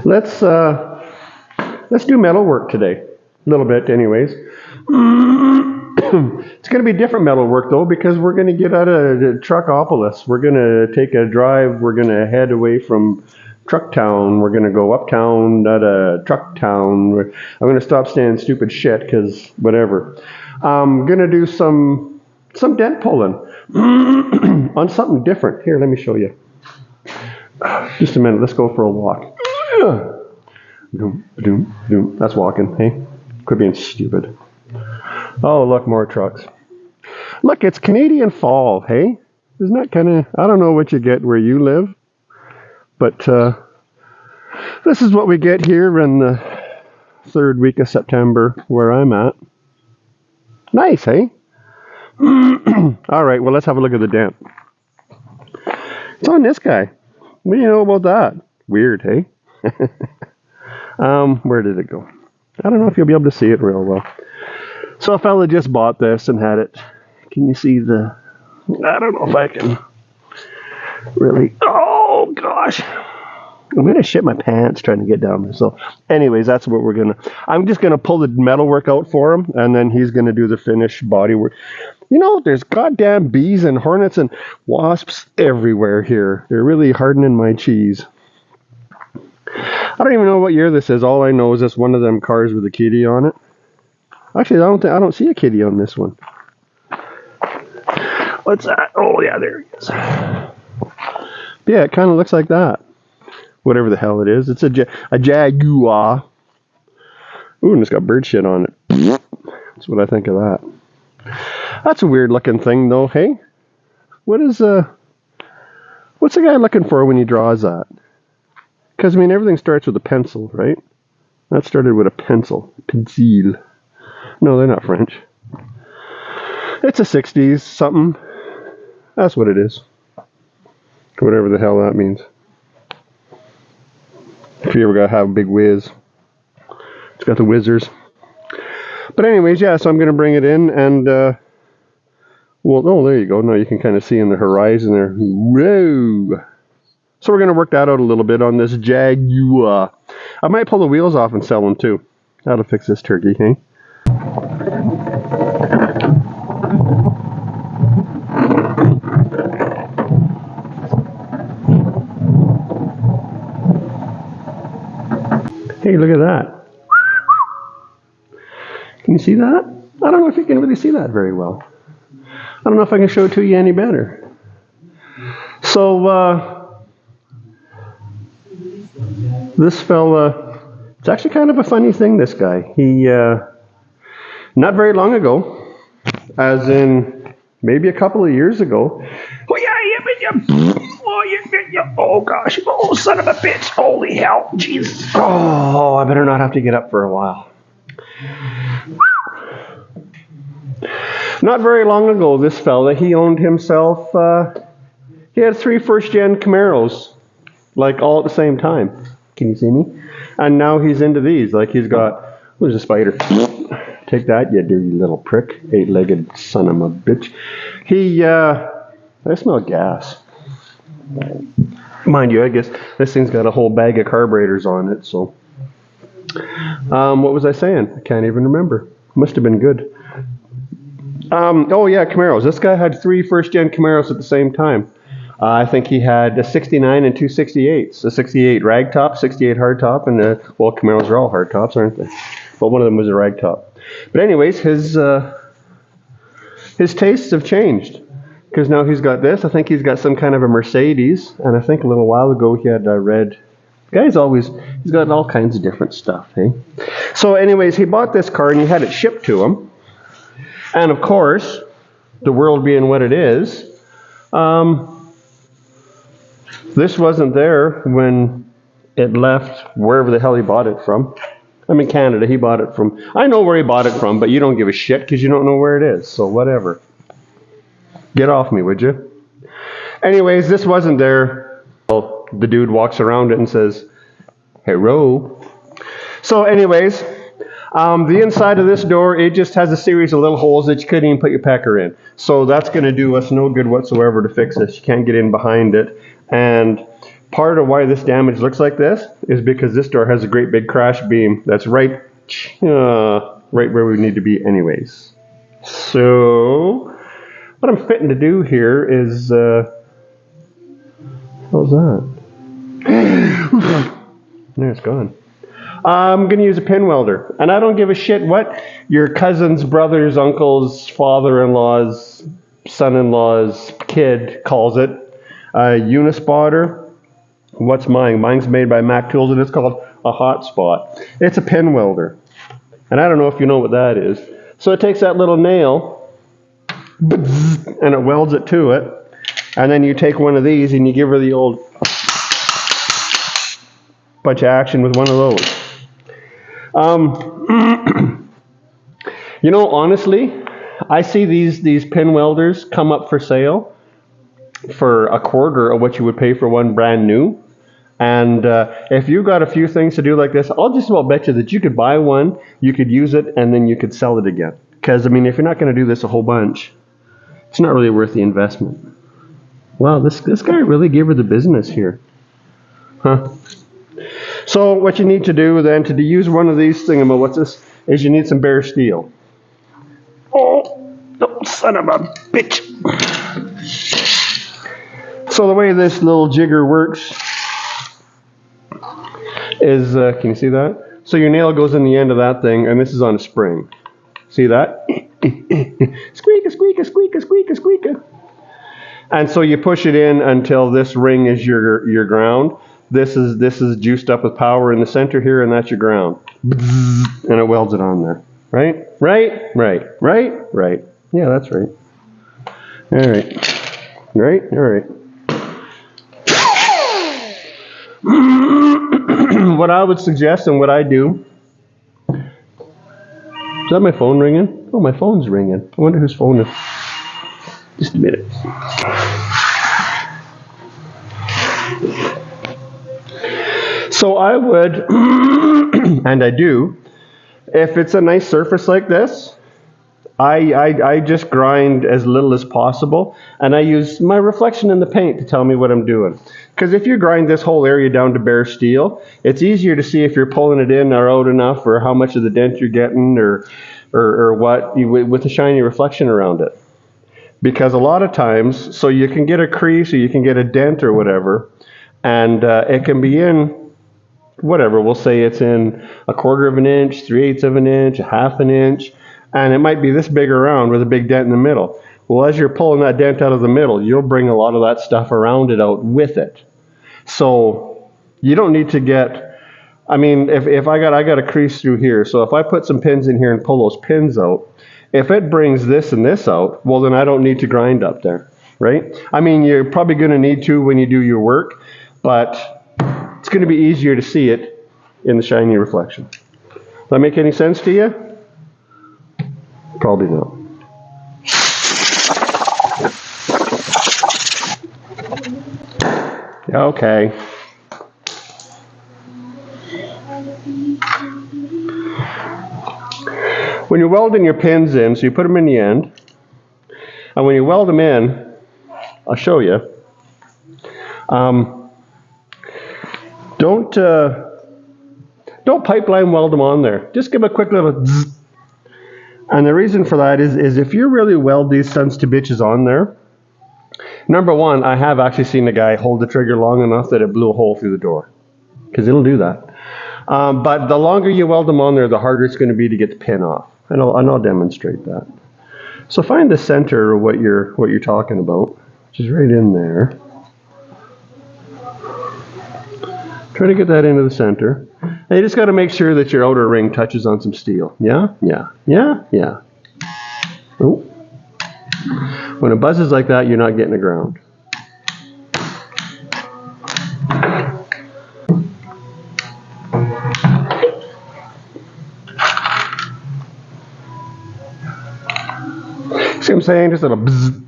Let's do metal work today. A little bit anyways. It's going to be different metal work though, because we're going to get out of Truckopolis. We're going to take a drive. We're going to head away from Truck Town. We're going to go uptown at Truck Town. I'm going to stop saying stupid shit because whatever. I'm going to do some dent pulling on something different. Here, let me show you. Just a minute. Let's go for a walk. That's walking. Hey, quit being stupid. Oh, look, more trucks. Look, it's Canadian fall, hey? Isn't that kind of, I don't know what you get where you live, but this is what we get here in the third week of September where I'm at. Nice, hey? All right, well, let's have a look at the dent. It's on this guy. What do you know about that? Weird, hey? Where did it go? I don't know if you'll be able to see it real well. So a fella just bought this and had it. Can you see the... I don't know if I can really... Oh, gosh. I'm going to shit my pants trying to get down there. So anyways, that's what we're going to... I'm just going to pull the metal work out for him, and then he's going to do the finished body work. You know, there's goddamn bees and hornets and wasps everywhere here. They're really hardening my cheese. I don't even know what year this is. All I know is it's one of them cars with a kitty on it. Actually, I don't see a kitty on this one. What's that? Oh, yeah, there he is. Yeah, it kind of looks like that. Whatever the hell it is. It's a Jaguar. Ooh, and it's got bird shit on it. That's what I think of that. That's a weird looking thing, though, hey? What's the guy looking for when he draws that? Because, I mean, everything starts with a pencil, right? That started with a pencil. Pencil. No, they're not French. It's a 60s something. That's what it is. Whatever the hell that means. If you ever got to have a big whiz. It's got the whizzers. But anyways, yeah, so I'm going to bring it in and, well, oh, there you go. Now you can kind of see in the horizon there. Whoa! So we're going to work that out a little bit on this Jaguar. I might pull the wheels off and sell them too. That'll fix this turkey, hey? Hey, look at that. Can you see that? I don't know if you can really see that very well. I don't know if I can show it to you any better. So, this fella, it's actually kind of a funny thing, this guy. He, not very long ago, as in maybe a couple of years ago, oh gosh, oh son of a bitch, holy hell, Jesus. Oh, I better not have to get up for a while. Not very long ago, this fella, he owned himself, he had 3 first-gen Camaros, like all at the same time. Can you see me? And now he's into these, like he's got, who's a spider? Take that, you dirty little prick, 8-legged son of a bitch. He, I smell gas. Mind you, I guess this thing's got a whole bag of carburetors on it, so. What was I saying? I can't even remember. Must have been good. Oh yeah, Camaros. This guy had 3 first-gen Camaros at the same time. I think he had a 69 and 2 68s. A 68 ragtop, 68 hardtop, and well, Camaros are all hardtops, aren't they? But one of them was a ragtop. But anyways, his tastes have changed. Because now he's got this. I think he's got some kind of a Mercedes. And I think a little while ago he had a red. He's got all kinds of different stuff, hey? So anyways, he bought this car and he had it shipped to him. And of course, the world being what it is, this wasn't there when it left wherever the hell he bought it from. I'm in Canada, he bought it from. I know where he bought it from, but you don't give a shit because you don't know where it is. So whatever. Get off me, would you? Anyways, this wasn't there. Well, the dude walks around it and says, "Hello." So anyways, the inside of this door, it just has a series of little holes that you couldn't even put your pecker in. So that's going to do us no good whatsoever to fix this. You can't get in behind it. And Part of why this damage looks like this is because this door has a great big crash beam that's right where we need to be anyways. So what I'm fitting to do here is, what was that? There, it's gone. I'm going to use a pin welder. And I don't give a shit what your cousin's, brother's, uncle's, father-in-law's, son-in-law's kid calls it. Unispotter. What's mine? Mine's made by Mac Tools, and it's called a hotspot. It's a pin welder. And I don't know if you know what that is. So it takes that little nail, and it welds it to it. And then you take one of these, and you give her the old bunch of action with one of those. You know, honestly, I see these pin welders come up for sale for a quarter of what you would pay for one brand new. And if you got a few things to do like this, I'll just about bet you that you could buy one, you could use it, and then you could sell it again. Because, I mean, if you're not going to do this a whole bunch, it's not really worth the investment. Wow, this guy really gave her the business here. Huh? So what you need to do then to use one of these is you need some bare steel. Oh, son of a bitch. So the way this little jigger works is, can you see that? So your nail goes in the end of that thing, and this is on a spring. See that? Squeak-a, squeak-a, squeak-a, squeak-a, squeak-a. And so you push it in until this ring is your ground. This is juiced up with power in the center here, and that's your ground. And it welds it on there. Right? Right? Right. Right? Right. Yeah, that's right. All right. Right? All right. What I would suggest and what I do. Is that my phone ringing? Oh, my phone's ringing. I wonder whose phone it is. Just a minute. So I would, and I do, if it's a nice surface like this, I just grind as little as possible, and I use my reflection in the paint to tell me what I'm doing. Because if you grind this whole area down to bare steel, it's easier to see if you're pulling it in or out enough, or how much of the dent you're getting, or what, with a shiny reflection around it. Because a lot of times, so you can get a crease or you can get a dent or whatever, and it can be in, whatever, we'll say it's in 1/4 of an inch, 3/8 of an inch, 1/2 an inch, and it might be this big around with a big dent in the middle. Well, as you're pulling that dent out of the middle, you'll bring a lot of that stuff around it out with it. So you don't need to get, I mean, if I got a crease through here, so if I put some pins in here and pull those pins out, if it brings this and this out, well, then I don't need to grind up there, right? I mean, you're probably going to need to when you do your work, but it's going to be easier to see it in the shiny reflection. Does that make any sense to you? Probably not. Okay. When you're welding your pins in, so you put them in the end, and when you weld them in, I'll show you. Don't pipeline weld them on there. Just give a quick little zzz. And the reason for that is if you really weld these sons to bitches on there, number one, I have actually seen a guy hold the trigger long enough that it blew a hole through the door. Because it'll do that. But the longer you weld them on there, the harder it's going to be to get the pin off. And I'll demonstrate that. So find the center of what you're talking about, which is right in there. Try to get that into the center. And you just got to make sure that your outer ring touches on some steel. Yeah, yeah, yeah, yeah. Oh. When it buzzes like that, you're not getting the ground. See what I'm saying? Just a little bzzz.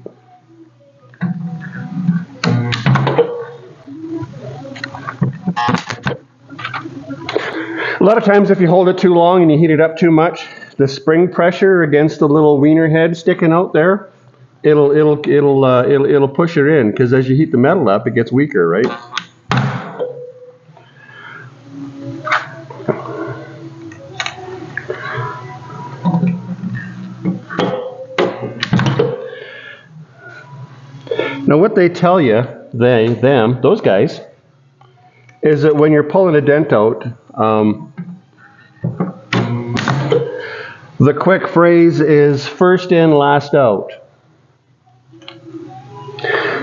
A lot of times if you hold it too long and you heat it up too much, the spring pressure against the little wiener head sticking out there, it'll push it in, because as you heat the metal up, it gets weaker, right? Now what they tell you, those guys, is that when you're pulling a dent out, the quick phrase is first in, last out.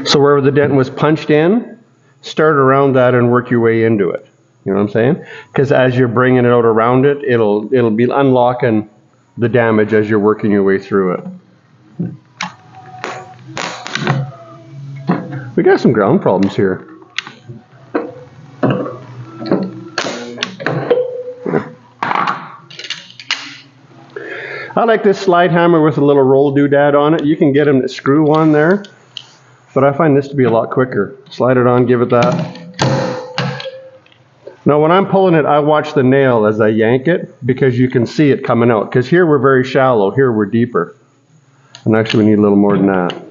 So where the dent was punched in, start around that and work your way into it. You know what I'm saying? Because as you're bringing it out around it, it'll be unlocking the damage as you're working your way through it. We got some ground problems here. I like this slide hammer with a little roll doodad on it. You can get them to screw on there, but I find this to be a lot quicker. Slide it on, give it that. Now when I'm pulling it, I watch the nail as I yank it because you can see it coming out. Because here we're very shallow, here we're deeper. And actually we need a little more than that.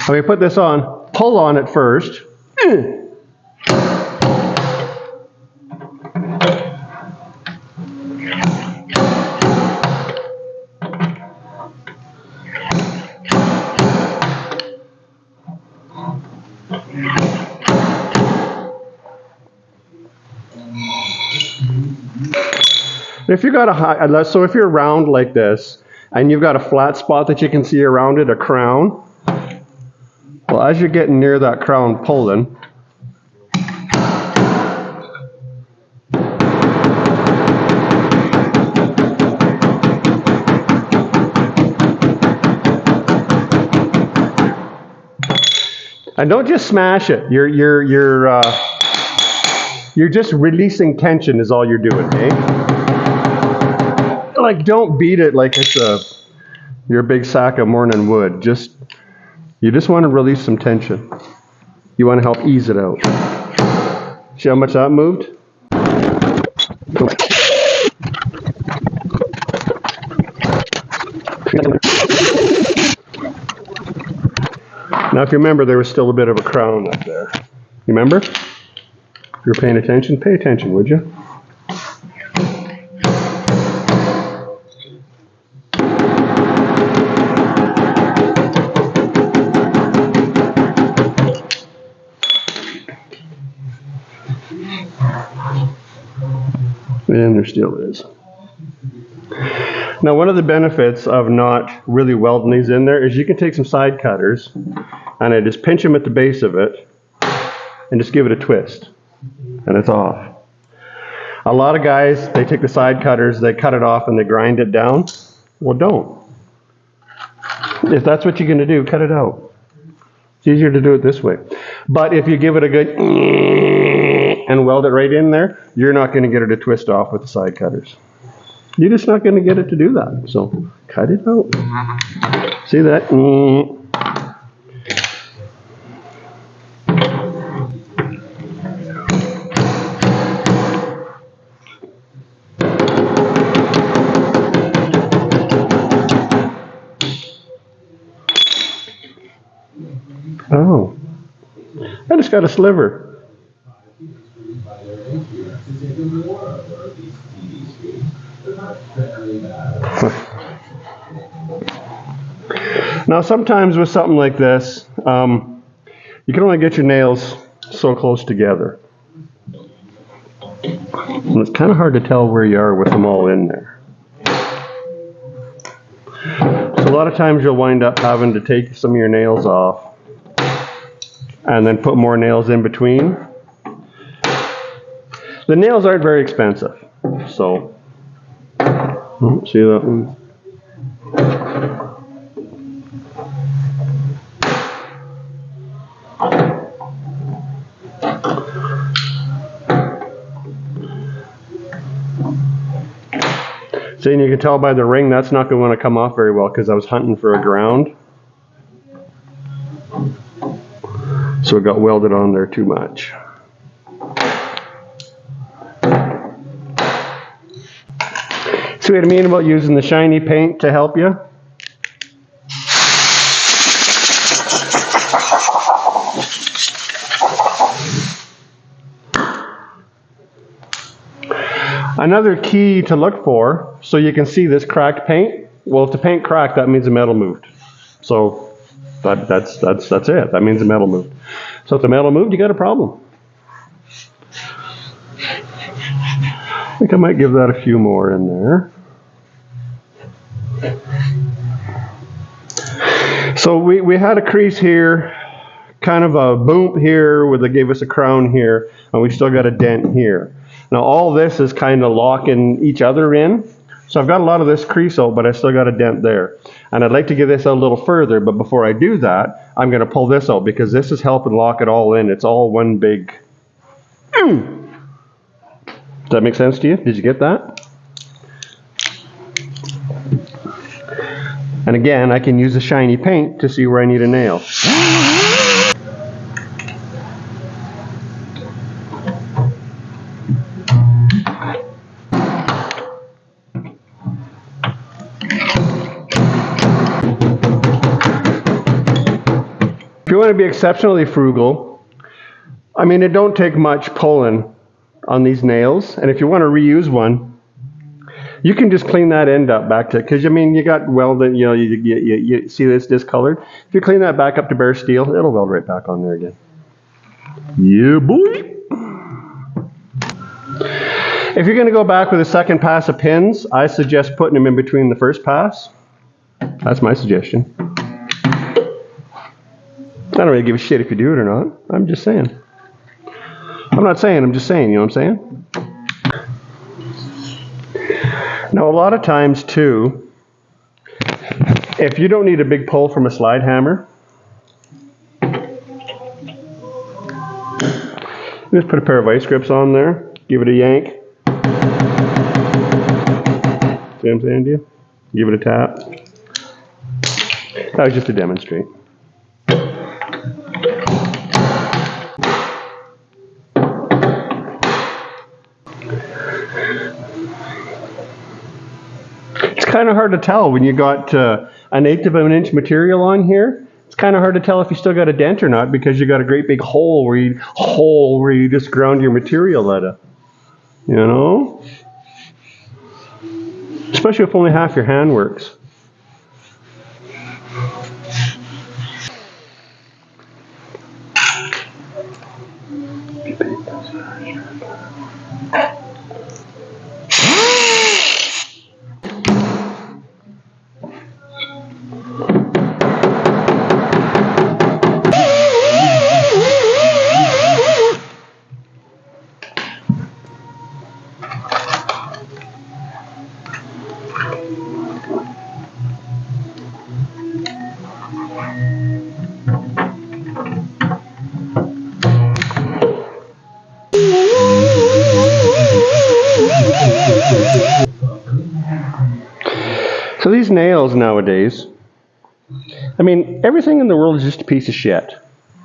When we put this on, pull on it first. If you got a high, so if you're round like this, and you've got a flat spot that you can see around it, a crown, well, as you're getting near that crown pulling, and don't just smash it. You're just releasing tension is all you're doing, eh? Like, don't beat it like it's your big sack of morning wood. You just want to release some tension. You want to help ease it out. See how much that moved? Now, if you remember, there was still a bit of a crown up there. You remember? If you're paying attention, pay attention, would you? And there still is. Now, one of the benefits of not really welding these in there is you can take some side cutters and I just pinch them at the base of it and just give it a twist and it's off. A lot of guys, they take the side cutters, they cut it off and they grind it down. Well, don't. If that's what you're going to do, cut it out. It's easier to do it this way. But if you give it a good and weld it right in there, you're not going to get it to twist off with the side cutters. You're just not going to get it to do that. So cut it out. See that? Oh, I just got a sliver. Now sometimes with something like this, you can only get your nails so close together. And it's kind of hard to tell where you are with them all in there. So a lot of times you'll wind up having to take some of your nails off and then put more nails in between. The nails aren't very expensive, so see that one? See, and you can tell by the ring that's not going to want to come off very well because I was hunting for a ground. So it got welded on there too much. See what I mean about using the shiny paint to help you? Another key to look for, so you can see this cracked paint. Well, if the paint cracked, that means the metal moved. So that's it. That means the metal moved. So if the metal moved, you got a problem. I think I might give that a few more in there. So we had a crease here, kind of a boom here where they gave us a crown here, and we still got a dent here. Now all this is kind of locking each other in. So I've got a lot of this crease out, but I still got a dent there. And I'd like to get this out a little further, but before I do that, I'm going to pull this out because this is helping lock it all in. It's all one big... Does that make sense to you? Did you get that? And again, I can use the shiny paint to see where I need a nail. If you want to be exceptionally frugal, I mean, it don't take much pulling on these nails, and if you want to reuse one, you can just clean that end up back to, because I mean, you got welded, you know, you see this discolored. If you clean that back up to bare steel, it'll weld right back on there again. Yeah, boy. If you're going to go back with a second pass of pins, I suggest putting them in between the first pass. That's my suggestion. I don't really give a shit if you do it or not. I'm just saying. I'm not saying, I'm just saying, you know what I'm saying? Now, a lot of times, too, if you don't need a big pull from a slide hammer, just put a pair of vice grips on there, give it a yank. See what I'm saying to you? Give it a tap. That was just to demonstrate. It's kind of hard to tell when you got an eighth of an inch material on here. It's kind of hard to tell if you still got a dent or not because you got a great big hole where you just ground your material at it. You know? Especially if only half your hand works. So these nails nowadays, I mean, everything in the world is just a piece of shit.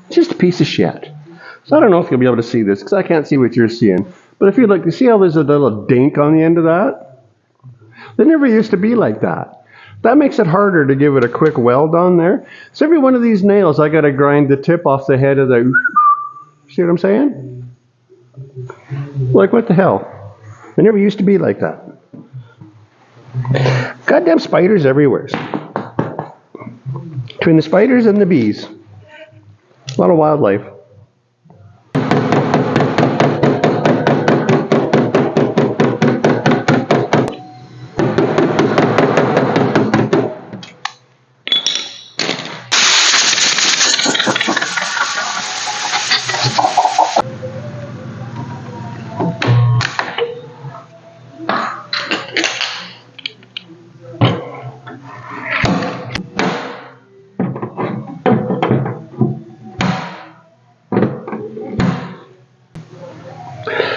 It's just a piece of shit. So I don't know if you'll be able to see this because I can't see what you're seeing. But if you look, you see how there's a little dink on the end of that? They never used to be like that. That makes it harder to give it a quick weld on there. So every one of these nails, I got to grind the tip off the head of the... See what I'm saying? Like, what the hell? They never used to be like that. Goddamn spiders everywhere. Between the spiders and the bees. A lot of wildlife.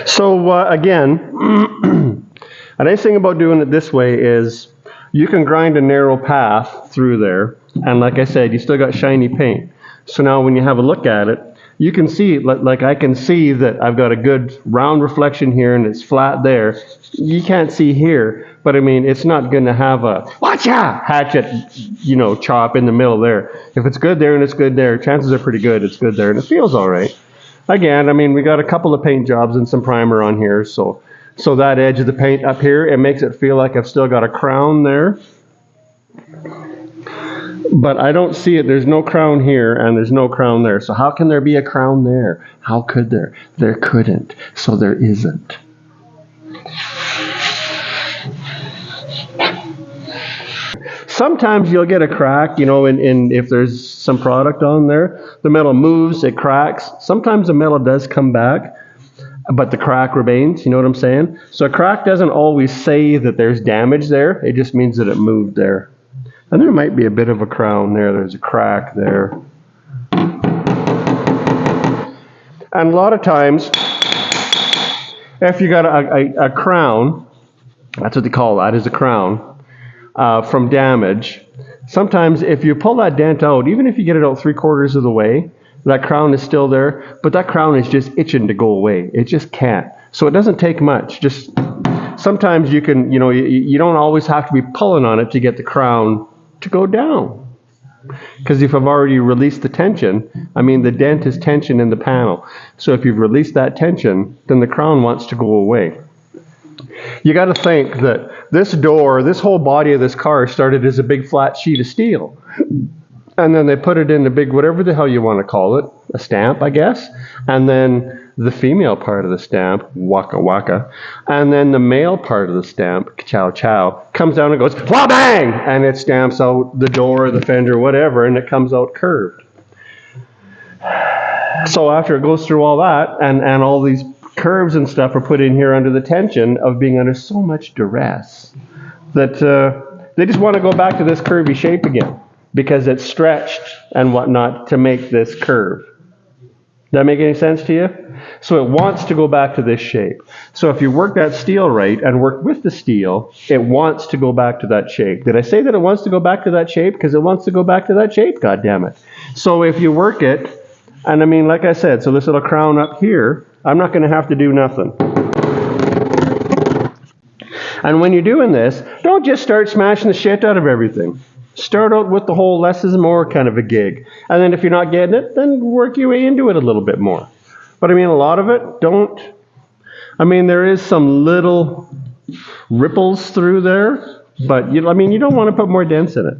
So again, a nice thing about doing it this way is you can grind a narrow path through there, and like I said, you still got shiny paint. So now when you have a look at it, you can see, like I can see that I've got a good round reflection here and it's flat there. You can't see here, but I mean, it's not going to have a watcha hatchet, you know, chop in the middle there. If it's good there and it's good there, chances are pretty good it's good there and it feels all right. Again, I mean, we got a couple of paint jobs and some primer on here, so So that edge of the paint up here, it makes it feel like I've still got a crown there. But I don't see it. There's no crown here and there's no crown there. So how can there be a crown there? How could there? There couldn't. So there isn't. Sometimes you'll get a crack, you know, in if there's some product on there, the metal moves, it cracks. Sometimes the metal does come back, but the crack remains, you know what I'm saying? So a crack doesn't always say that there's damage there, it just means that it moved there. And there might be a bit of a crown there, there's a crack there. And a lot of times, if you got a crown, that's what they call that, is a crown, from damage, sometimes if you pull that dent out, even if you get it out 3/4 of the way, that crown is still there, but that crown is just itching to go away. It just can't. So it doesn't take much. Just sometimes you can, you know, you don't always have to be pulling on it to get the crown to go down. Because if I've already released the tension, I mean the dent is tension in the panel. So if you've released that tension, then the crown wants to go away. You got to think that this door, this whole body of this car started as a big flat sheet of steel. And then they put it in a big, whatever the hell you want to call it, a stamp, I guess. And then the female part of the stamp, waka waka. And then the male part of the stamp, chow chow, comes down and goes, wah bang! And it stamps out the door, the fender, whatever, and it comes out curved. So after it goes through all that, and all these curves and stuff are put in here under the tension of being under so much duress that they just want to go back to this curvy shape again because it's stretched and whatnot to make this curve. Does that make any sense to you? So it wants to go back to this shape. So if you work that steel right and work with the steel, it wants to go back to that shape. Did I say that it wants to go back to that shape? Because it wants to go back to that shape, God damn it. So if you work it, and I mean, like I said, so this little crown up here, I'm not going to have to do nothing. And when you're doing this, don't just start smashing the shit out of everything. Start out with the whole less is more kind of a gig. And then if you're not getting it, then work your way into it a little bit more. But I mean, a lot of it, don't. I mean, there is some little ripples through there, but you don't want to put more dents in it.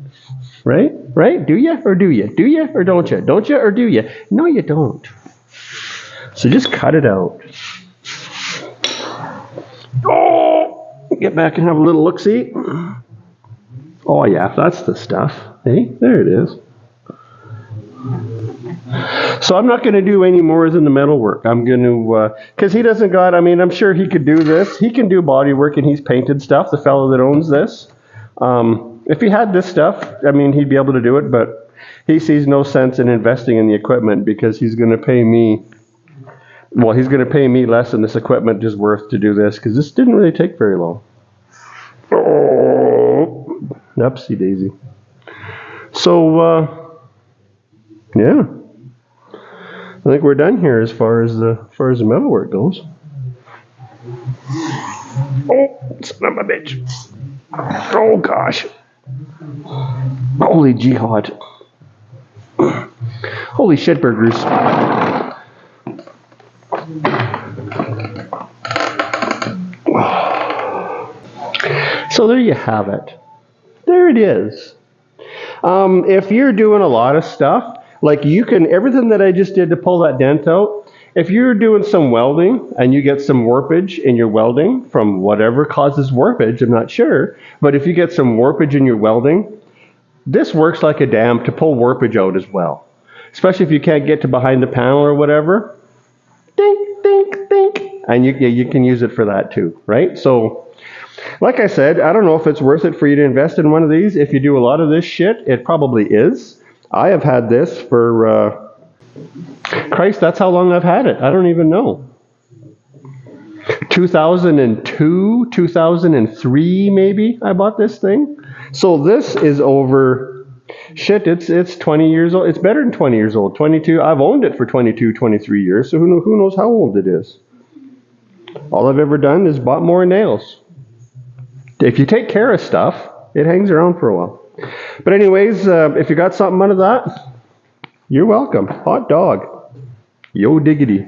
Right? Right? Do you or do you? Do you or don't you? Don't you or do you? No, you don't. So just cut it out. Oh! Get back and have a little look-see. Oh yeah, that's the stuff. Hey, there it is. So I'm not going to do any more than the metal work. I'm going to, because he doesn't got, I mean, I'm sure he could do this. He can do body work and he's painted stuff, the fellow that owns this. If he had this stuff, I mean, he'd be able to do it, but he sees no sense in investing in the equipment because he's going to pay me, well, he's going to pay me less than this equipment is worth to do this because this didn't really take very long. Oh, upsie daisy. So, yeah. I think we're done here as far as the metal work goes. Oh, son of a bitch. Oh gosh. Holy jihad. Holy shitburgers. So there you have it. There it is. If you're doing a lot of stuff, like you can, everything that I just did to pull that dent out, if you're doing some welding and you get some warpage in your welding from whatever causes warpage, I'm not sure, but if you get some warpage in your welding, this works like a dam to pull warpage out as well. Especially if you can't get to behind the panel or whatever. Dink, dink, dink. And you can use it for that too, right? So, like I said, I don't know if it's worth it for you to invest in one of these. If you do a lot of this shit, it probably is. I have had this for, Christ, that's how long I've had it. I don't even know. 2002, 2003 maybe, I bought this thing. So this is over, shit, it's 20 years old. It's better than 20 years old. 22, I've owned it for 22, 23 years, so who knows how old it is. All I've ever done is bought more nails. If you take care of stuff, it hangs around for a while. But anyways, if you got something out of that, you're welcome. Hot dog. Yo diggity.